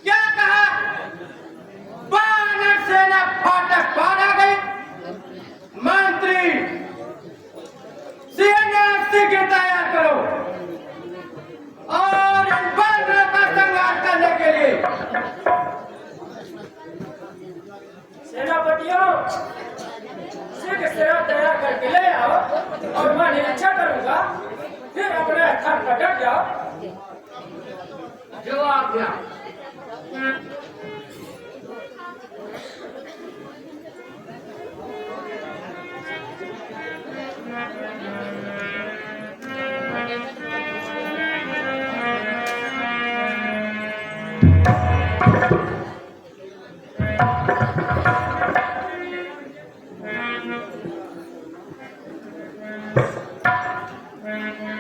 क्या कहा? वानर सेना फाटक पार आ गई। मंत्री सेना शीघ्र तैयार करो और इन वानरों का संहार करने के लिए। सेनापतियों, शीघ्र सेना तैयार करके ले आओ और मैं निरीक्षण करूंगा, फिर अपने स्थान पर डट जाओ। जो आज्ञा।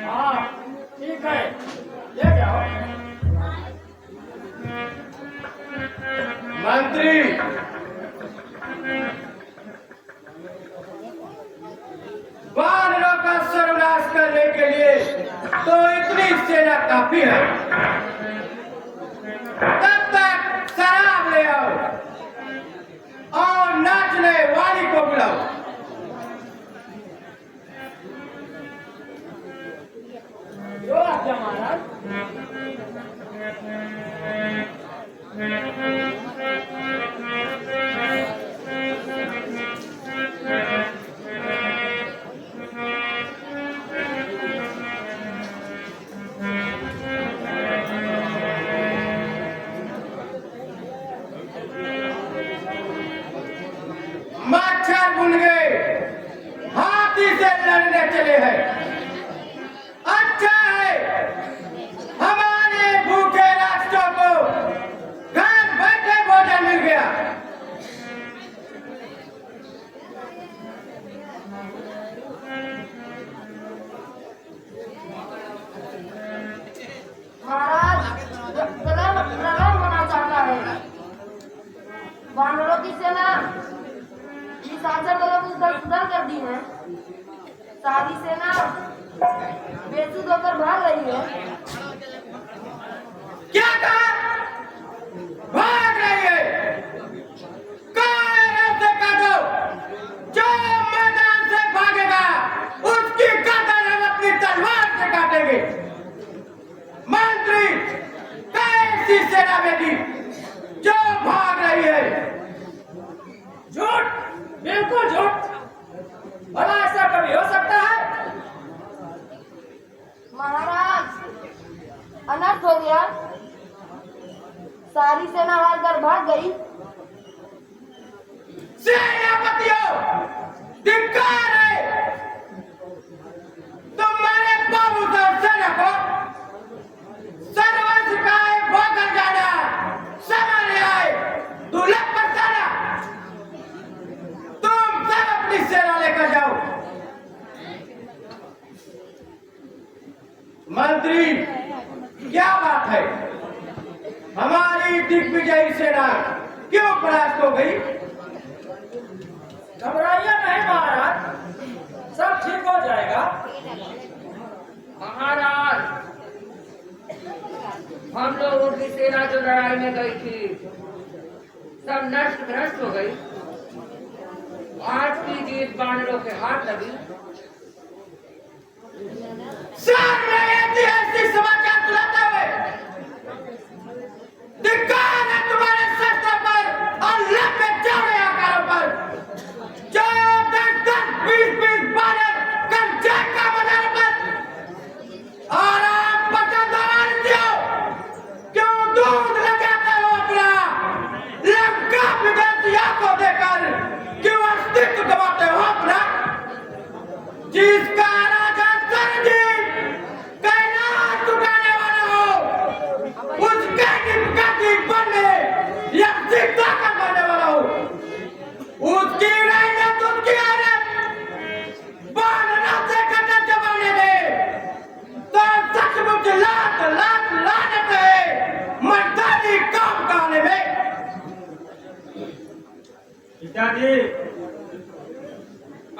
हाँ, ठीक है, ले जाओ। मंत्री वानरों का सर्वनाश करने के लिए तो इतनी सेना काफी है। तब तक शराब ले आओ और नाचने वाली को बुलाओ। जो आज्ञा महाराज। मच्छर बुन गए, हाथी से लड़ने चले हैं। अच्छा है हमारे भूखे राष्ट्रों को घर बैठे भोजन मिल गया। महाराज प्रलय होना चाहता है। वानरों की सेना निशाचर लोग उधर कर दी है। सारी सेना बेसुध होकर भाग रही है। क्या कहा? भाग रही है। कायरों से काटो। जो मैदान से भागेगा उसकी गर्दन हम अपनी तलवार से काटेंगे। मंत्री कैसी सेना बेटी जो भाग रही है? झूठ, बिल्कुल झूठ। भला ऐसा कभी हो सकता है? महाराज, अनर्थ हो गया। सारी सेना हार कर भाग गई। सेनापतियों, धिक्कार है। तुम्हारे बाबू और सेना को सर्वस्व का भोकर जाना समझ आए। दुर्लभ बरसाना, तुम सब अपनी सेना लेकर जाओ। मंत्री, क्या बात है? हमारी दिग्विजयी सेना क्यों परास्त हो गई? घबराइए नहीं महाराज, सब ठीक हो जाएगा। महाराज, हम लोगों की सेना जो लड़ाई में गई थी सब नष्ट भ्रष्ट हो गई। आज की जीत वानरों के हाथ लगी। सामने ऐतिहासिक समाचार सुनाते हुए धिक्कार है तुम्हारे शस्त्र पर और लंबे चौड़े आकारों पर। जो 10-20 बानर कंचे का बाजार पर और आप पसंद हो क्यों दूध लगाते हो अपना? लंका विदेशियों को देकर क्यों अस्तित्व गवाते हो अपना? जिसका राजा सरजीत कैलाश उठाने वाला हो उसके निपकाती बनने या सीता का बनने वाला हो, उसकी रैयत उसकी औरत बानरों से कटा जमाने में तो सचमुच लात लात लानत है मर्दानी काम करने में। पिताजी,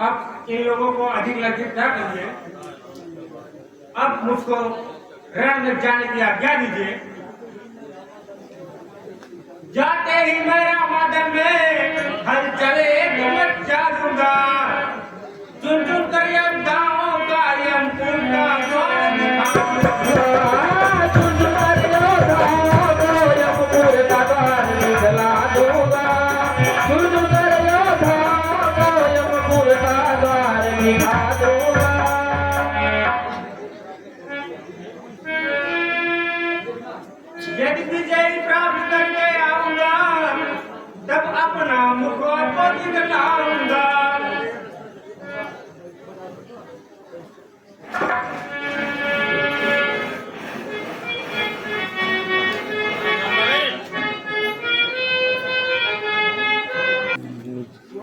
अब इन लोगों को अधिक लज्जित न करिए। अब मुझको रण में जाने की आज्ञा दीजिए। जाते ही मेरा मादन में हल चले मचा दूंगा। चुन चुन कर योद्धाओं का यमपुर का द्वार दिखाऊंगा। चुन चुन कर योद्धाओं को यमपुर का द्वार दिखला दूंगा। चुन चुन कर योद्धाओं को यमपुर का द्वार दिखा दूंगा। यदि विजय प्राप्त करके आऊंगा तब अपना मुखौटा दिखलाऊंगा।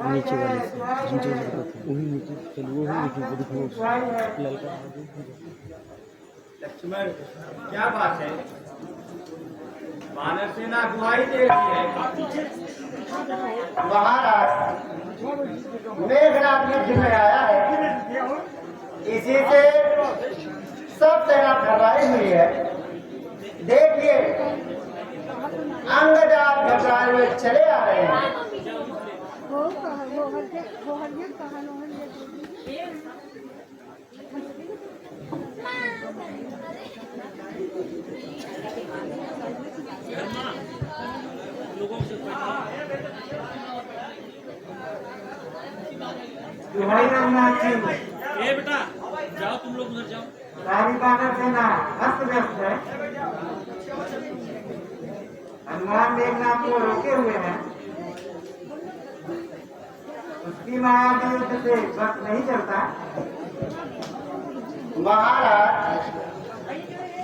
नीचे वाले से नीचे वही नीचे चलो वही नीचे दिखाओ ललका लक्ष्मण क्या बात है? वानर सेना गुहाई दे रही है। महाराज मेघनाथ युद्ध में आया है, इसी से सब सेना घबराई हुई है। देखिए अंगजात घबराए हुए चले आ रहे हैं। दुहाई रघुनाथ जी, ए बेटा जाओ तुम लोग उधर जाओ। सारी वानर सेना अस्त व्यस्त है। हनुमान मेघनाथ को रोके हुए हैं। उसकी महायुद्ध युद्ध से बस नहीं चलता। महाराज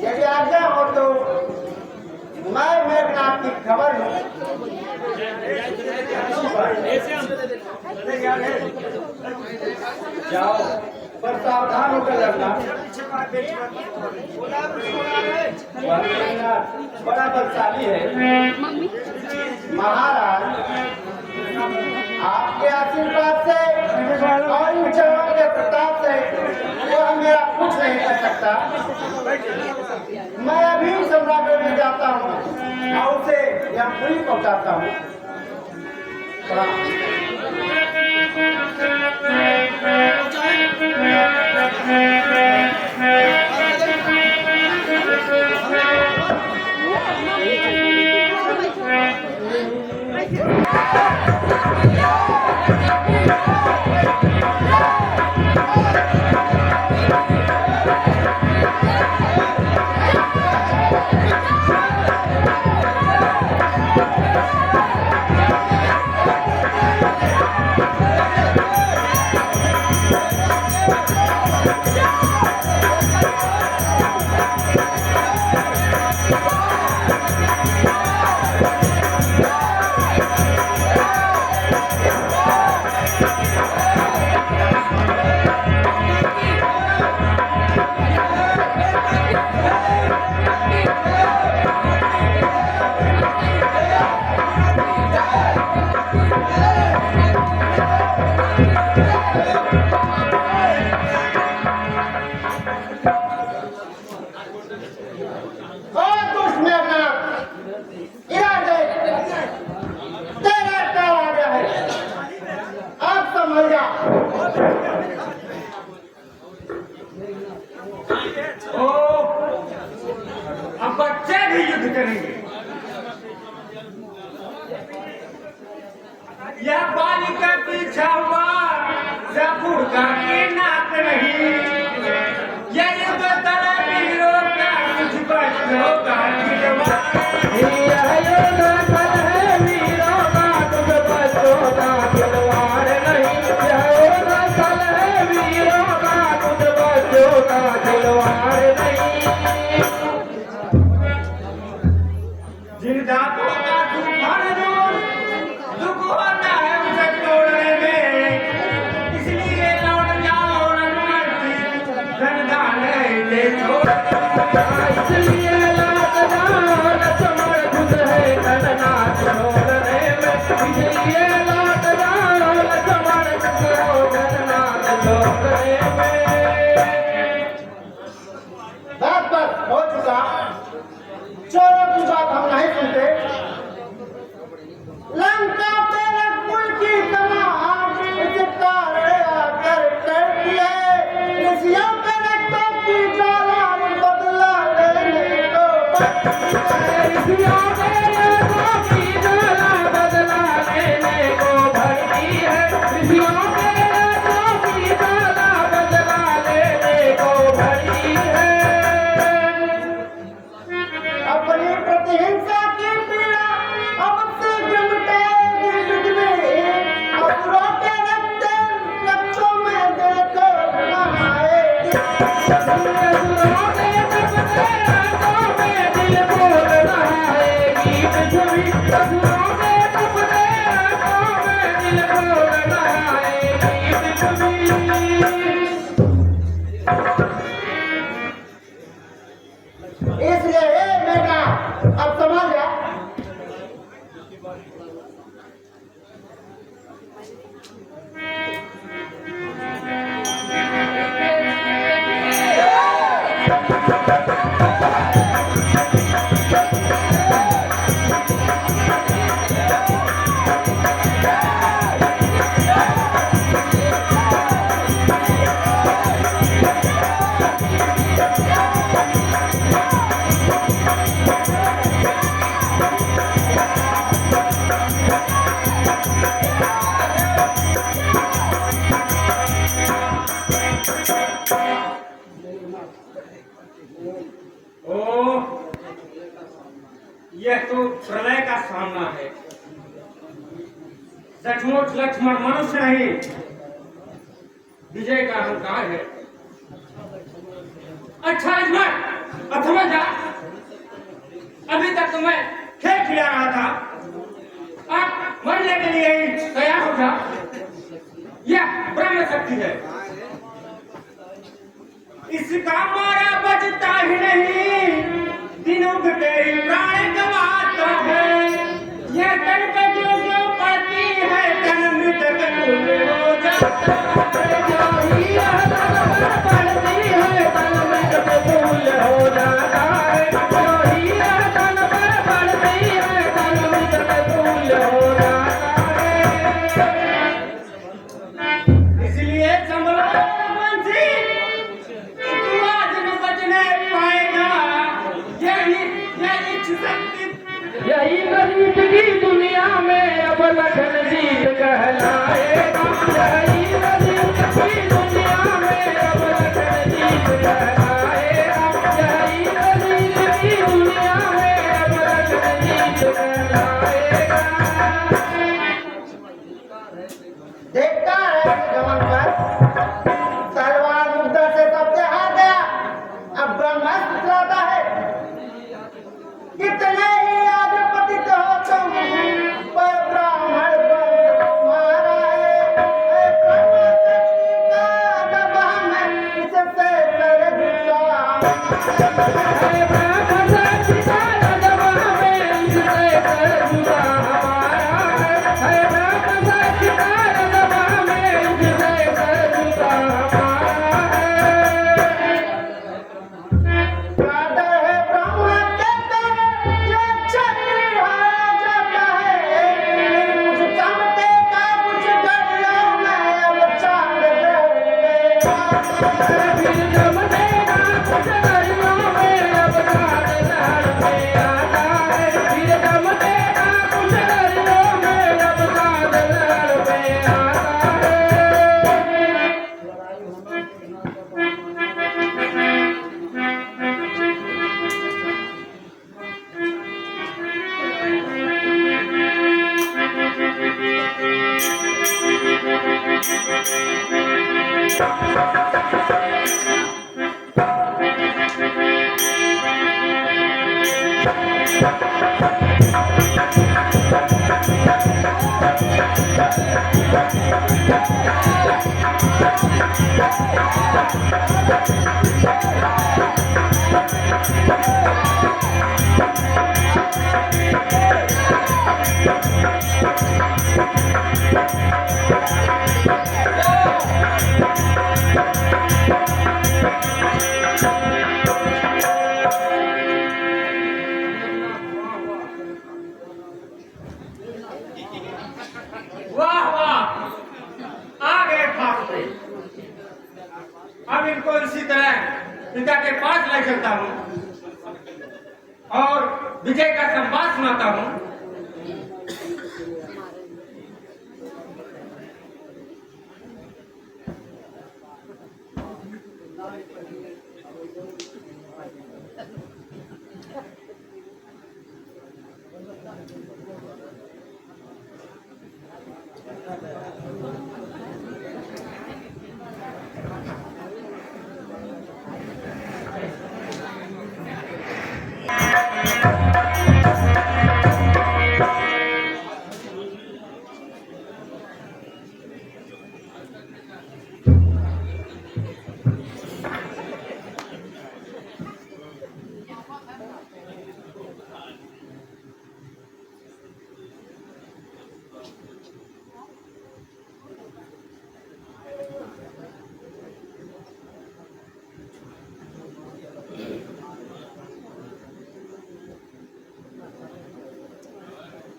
यदि आज्ञा हो तो मैं मेघनाथ की खबर लूं। जाओ पर सावधान होकर लड़ना। बड़ा बलशाली है। महाराज आपके आशीर्वाद से और इन चरणों के प्रताप से वो मेरा कुछ नहीं कर सकता। मैं अभी सम्राट में जाता हूँ और उसे यहाँ पूरी पहुँचाता हूँ। अब बच्चे भी युद्ध करेंगे। यह बालिका पीछा हुआ जबूर का की नाक नहीं। यह युद्ध तले वीरों का कुछ बच्चों का खिलवाड़। यह युद्ध तले वीरों का कुछ बच्चों का खिलवाड़ नहीं। यह युद्ध तले वीरों का कुछ बच्चों का खिलवाड़ नहीं। जिन दांतों का तूफान दुख होता है उसे तोड़ने में, इसलिए लौट जाओ रघुवंशी धन ले छोड़। इसलिए लौट जाओ लक्ष्मण खुद है धन छोड़ने में। इसलिए लौट जाओ लक्ष्मण खुद हो धन छोड़ने में। बस बस हो चुका चोरों की बात हम नहीं सुनते। लंका पे रघुकुल की तमाम सितारे आकर करती है। ऋषियों पे रक्तों की ज्वाला बदला लेने को ऋषियों पे रक्तों की ज्वाला बदला लेने को भरती है। ऋषियों पे रक्तों की ज्वाला बदला लेने को भरती है। अपनी प्रतिहिंसा की पीड़ा अब से मिटेगी युग में। असुरों के रक्तों में देखो नहाएगी। असुरों के रक्तों में दिल को नहाएगी पृथ्वी। असुरों के रक्तों में दिल को नहाएगी पृथ्वी। इसलिए मेरा अब समझ गया। यह तो प्रलय का सामना है। सचमुच लक्ष्मण मनुष्य नहीं, विजय का अहंकार है। अच्छा लक्ष्मण, अब समझ जा। अभी तक तो मैं खेल खिला रहा था, अब मरने के लिए ही तैयार हो जा। यह ब्रह्म शक्ति है, इसका मारा बचता ही नहीं। दिन उगते ही प्राण गंवाता है। यह तन पे जो पड़ती है, तन मृतक तुल्य हो जाता है। जो ही यह तन पे पड़ती है, तन मृतक तुल्य हो जाता है। जो ही यह तन पे पड़ती है, तन मृतक तुल्य हो जाता है। इसलिए संभलो बंसी, तू आज न बचने पाएगा। यही गरीब की दुनिया में अब लखन जीत कहलाएगा। यही गरीब की दुनिया में अब लखन जीत कहलाएगा। यही गरीब की दुनिया में अब लखन जीत कहलाएगा। देखता है गमन पर तलवार मुद्दा से सबसे हार गया। अब ब्रह्मास्त्र चलाता है। कितने ही आगे पतित हो तुम, पर ब्राह्मण वंश तुम्हारा है। ब्रह्मशक्ति का दबा मैं इससे कर झुका। ब्रह्मशक्ति का दबा मैं इससे कर झुका हमारा है। ब्रह्मशक्ति का दबा मैं इससे कर झुका हमारा है। राधा है ब्रह्मा के तेरे जो छत्री हारा जाता है। कुछ चमटे का कुछ घड़ियों में अब चांद ढलेगा। फिर जमनेगा कुछ घड़ियों में अब चाँद ढल पे आता है। फिर जमनेगा कुछ घड़ियों में अब चाँद ढल पे आता है। मैं चलता हूँ और विजय का संवाद सुनाता हूँ।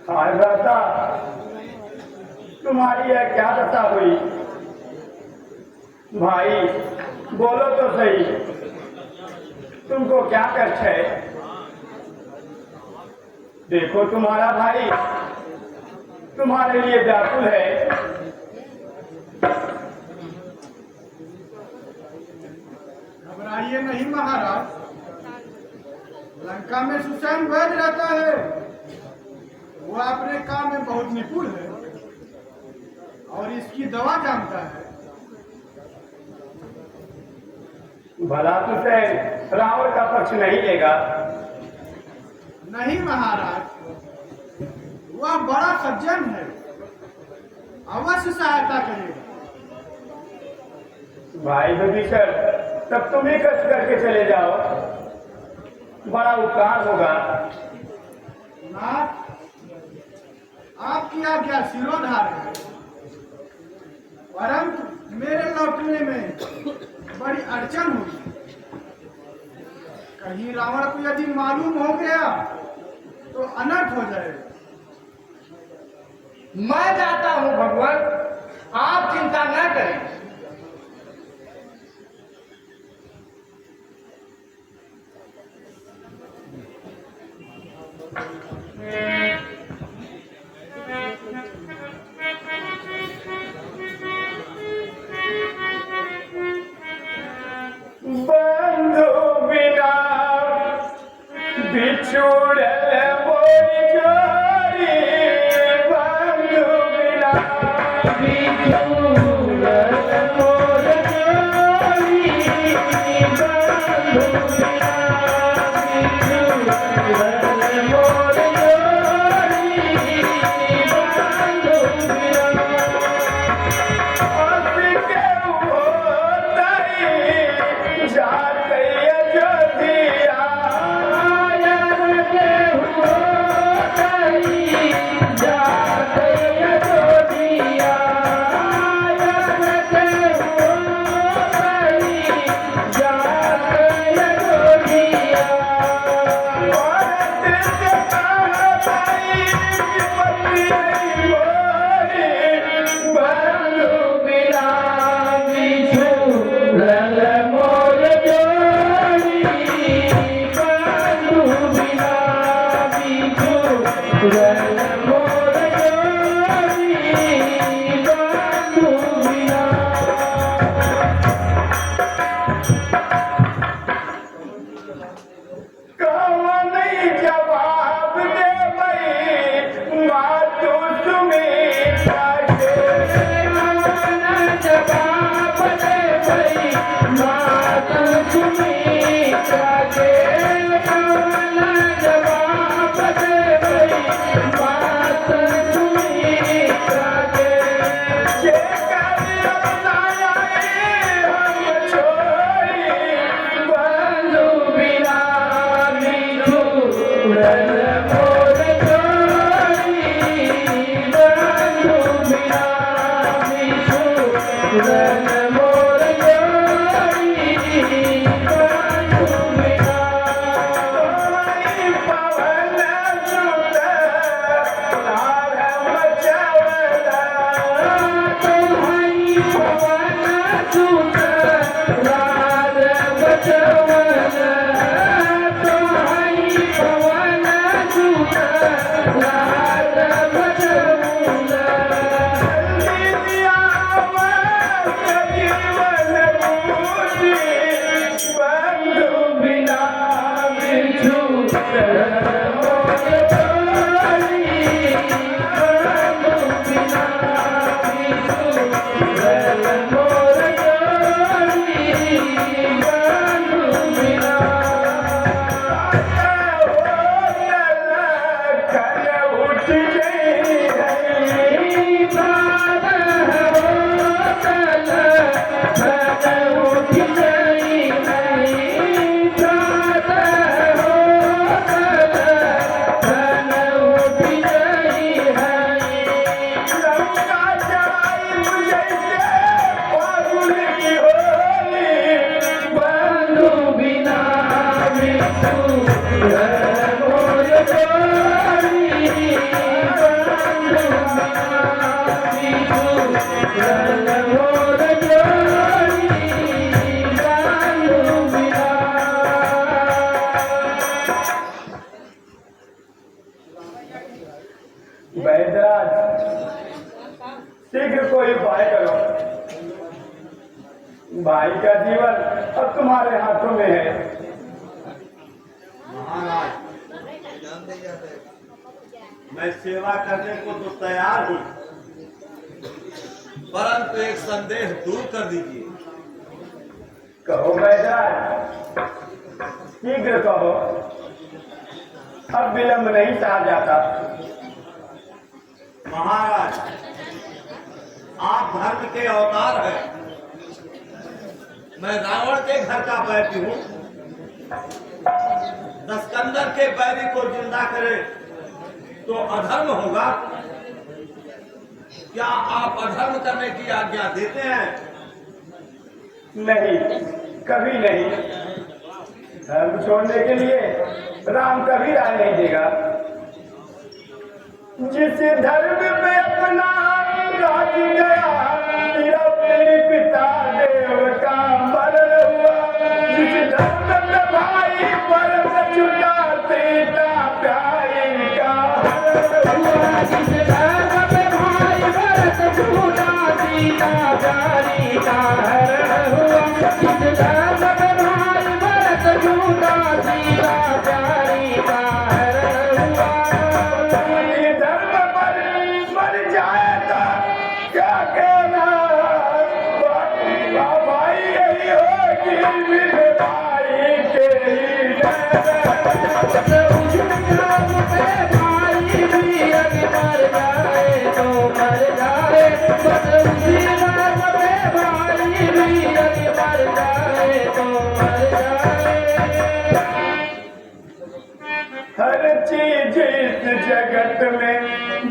हाय भ्राता, तुम्हारी यह क्या दशा हुई? भाई बोलो तो सही, तुमको क्या कष्ट है? देखो तुम्हारा भाई तुम्हारे लिए व्याकुल है। घबराइए नहीं महाराज, लंका में सुसैन वैद्य रहता है। वो अपने काम में बहुत निपुण है और इसकी दवा जानता है। भला सुसैन रावण का पक्ष नहीं लेगा? नहीं महाराज, वह बड़ा सज्जन है, अवश्य सहायता करेगा। भाई विभीषण, तब तुम ही कष्ट करके चले जाओ, बड़ा उपकार होगा। नाथ, आपकी आज्ञा सिरोधार है, परंतु मेरे लौटने में बड़ी अड़चन हुई। कहीं रावण को यदि मालूम हो गया तो अनर्थ हो जाएगा। मैं जाता हूँ भगवान, आप चिंता न करें। बंधु बिना बिछुड़ल मोरी जोड़ी, बंधु बिना बिछुड़ल मोर जोड़ी, बंधु बिना बिछुड़ल मोर जोड़ी, बंधु बिना शीघ्र कोई उपाय करो। भाई का जीवन अब तुम्हारे हाथों में है। महाराज, मैं सेवा करने को तो तैयार हूँ, परंतु एक संदेह दूर कर दीजिए। कहो बैदराज, शीघ्र कहो, अब विलंब नहीं सहा जाता। महाराज, आप धर्म के अवतार हैं। मैं रावण के घर का बैरी हूँ। दस्कंदर के बैरी को जिंदा करे तो अधर्म होगा। क्या आप अधर्म करने की आज्ञा देते हैं? नहीं, कभी नहीं। धर्म छोड़ने के लिए राम कभी राय नहीं देगा। जिस धर्म में अपना राज गया, तेरा मेरे पिता देव का मरण हुआ। जिस धर्म में भाई परम छुटा, सीता प्यारी का हरण हुआ। जिस धर्म में भाई भरत छूटा, सीता प्यारी का हरण हुआ। जिस धर्म में भाई भरत छूटा, सीता प्यारी का हरण हुआ। ये धर्म पर मर जाएगा क्या कहना? भाई यही होगी मेरे भाई के ही उस धर्म में भाई भी अगर मर जाए तो मर जाए, बस उसी धर्म में भाई भी अगर मर जाए तो मर जाए। हर चीज इस जगत में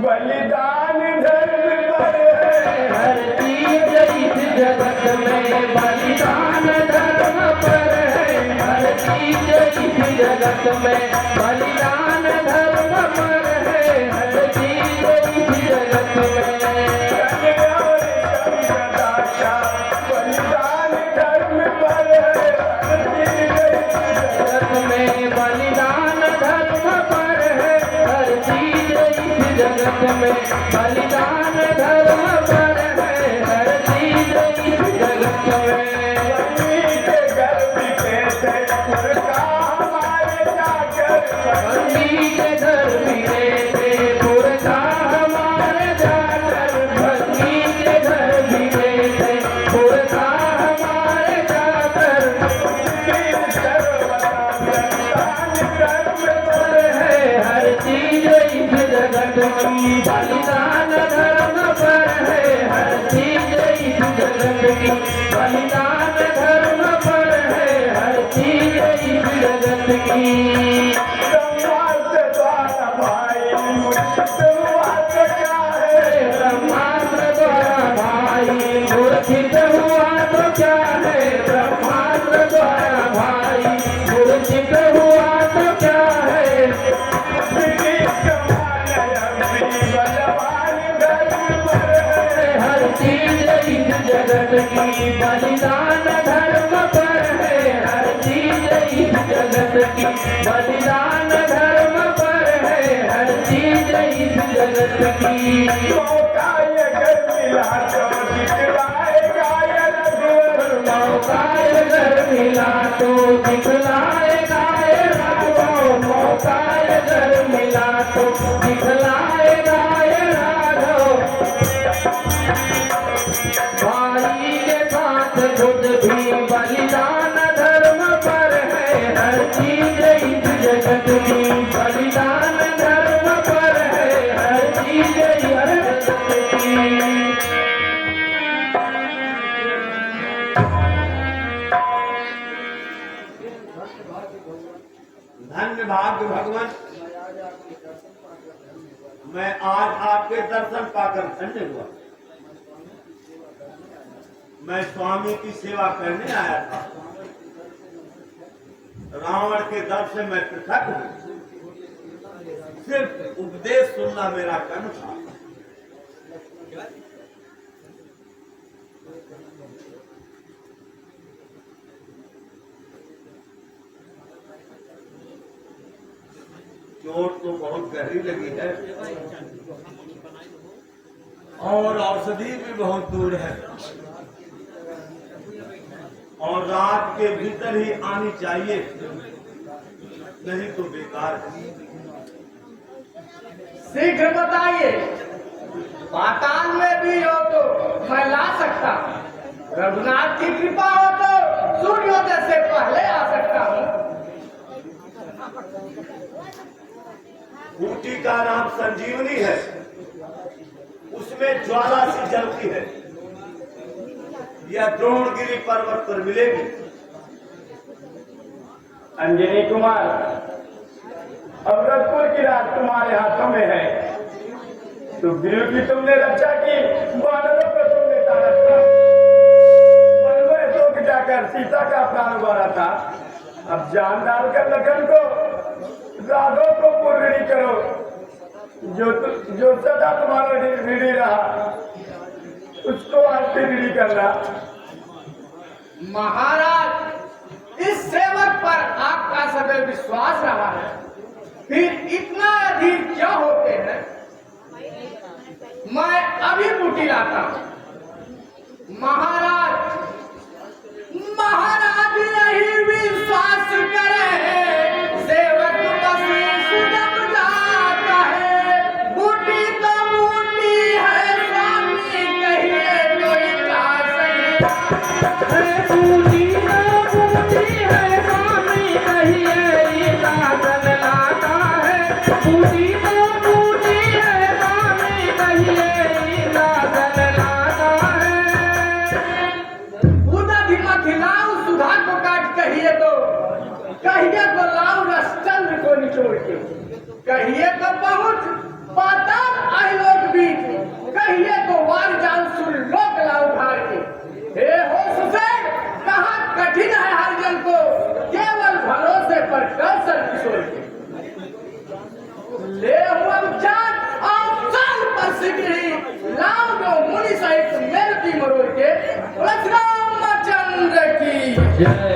बलिदान धर्म पर है। हर चीज इस जगत में बलिदान धर्म पर है। हर चीज इस जगत में बलिदान धर्म पर है। हर चीज इस जगत में बलिदान धर्म पर है। हर चीज जगत में बलिदान धर्म पर है। हर चीज इस जगत में बलिदान धर्म पर है। हर चीज इस जगत में के गर्भ के थे पुरखा हमारे जाकर। भक्ति के घर मिले थे पुरखा हमारे जाकर। भक्ति के घर मिले थे पुरखा हमारे जाकर। है हर चीज इस जगत में बलिदान धर्म पर है। हर चीज इस जगत की बलिदान धर्म पर है। हर चीज इस जगत की ब्रह्मास्त्र द्वारा भाई मूर्छित हुआ तो क्या है? ब्रह्मास्त्र द्वारा भाई मूर्छित हुआ तो क्या है? हर चीज इस जगत की बलिदान धर्म पर है। हर चीज इस जगत की बलिदान धर्म पर है। हर चीज इस जगत की मौका अगर मिला तो दिखलाएगा ये रघुवर। तो दिखलाएगा ये राघव भाई के साथ खुद भी बलिदान धर्म पर है हर चीज इस जगत में बलिदान धर्म पर है हर चीज हर जगत की धन्य भाग्य भगवान, मैं आज आपके दर्शन पाकर धन्य हुआ। मैं स्वामी की सेवा करने आया था। रावण के दर से मैं पृथक हूं। सिर्फ उपदेश सुनना मेरा कर्म था। चोट तो बहुत गहरी लगी है और औषधि भी बहुत दूर है और रात के भीतर ही आनी चाहिए, नहीं तो बेकार है। शीघ्र बताइए, पाताल में भी हो तो मैं ला सकता, रघुनाथ की कृपा हो तो सूर्योदय से पहले आ सकता हूँ। बूटी का नाम संजीवनी है, उसमें ज्वाला सी जलती है। यह द्रोणगिरी पर्वत पर मिलेगी। अंजनी कुमार, अमृतपुर की राज तुम्हारे हाथों में है। सुग्रीव की तुमने रक्षा की, वानरों को तुमने तारा था, वन में सोख जाकर सीता का प्राण उबारा था। अब जान डालकर लखन को, राघव को पूर्ण करो, जो सदा तुम्हारा ऋणी रहा, उसको आज भी ऋणी करना। महाराज, इस सेवक पर आपका सदैव विश्वास रहा है, फिर इतना अधीर क्यों होते हैं? मैं अभी बूटी लाता हूं। महाराज, महाराज नहीं विश्वास करे, सेवक बस सुगम जाता है। बूटी तो बूटी है, स्वामी कहिए कोई का सहे। बूटी है स्वामी कहिए दासन लाता है। बूटी तो बूटी है स्वामी कहिए दासन लाता है। उदा धीमा खिलाओ सुधा को काट, कहिए तो लाओ रसचंद्र को निचोड़ के, कहिए तो पहुंच पाताल आलोक बीच, कहिए तो वार जान सुरलोक लाओ उधार के। हे होश से, कहाँ कठिन है हर जन को, केवल भरोसे पर कर सर किशोर के। ले हुआ जान और चाल पर सिकरी, लाओ जो मुनि सहित मेरती मरोड़ के। रामचंद्र की जय।